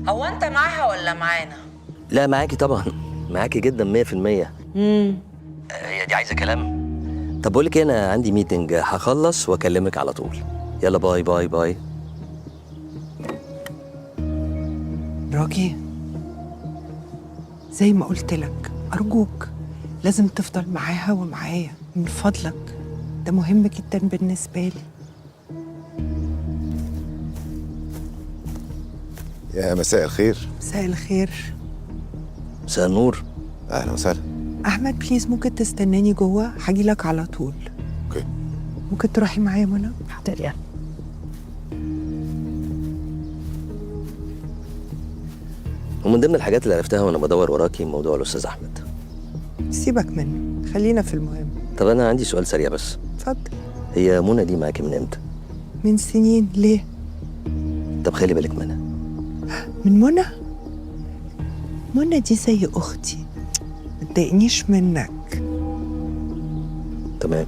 هو انت معاها ولا معانا؟ لا معاكي طبعا، معاكي جدا 100%. هي دي عايزه كلام. طب بقول لك إيه، انا عندي ميتنج هخلص واكلمك على طول. يلا باي باي باي. راجي، زي ما قلت لك أرجوك لازم تفضل معاها ومعايا من فضلك، ده مهم جدا بالنسبة لي. يا مساء الخير. مساء الخير. مساء النور. اهلا وسهلا. أحمد بليز ممكن تستناني جوه، هجيلك على طول. اوكي. ممكن تروحي معايا منى؟ حاضر يلا. ومن ضمن الحاجات اللي عرفتها وانا بدور وراكي موضوع الاستاذ احمد. سيبك منه، خلينا في المهم. طب انا عندي سؤال سريع بس. اتفضل. هي منى دي معاكي من امتى؟ من سنين. ليه؟ طب خلي بالك منها. من منى؟ منى دي زي أختي، متضايقنيش منك. تمام.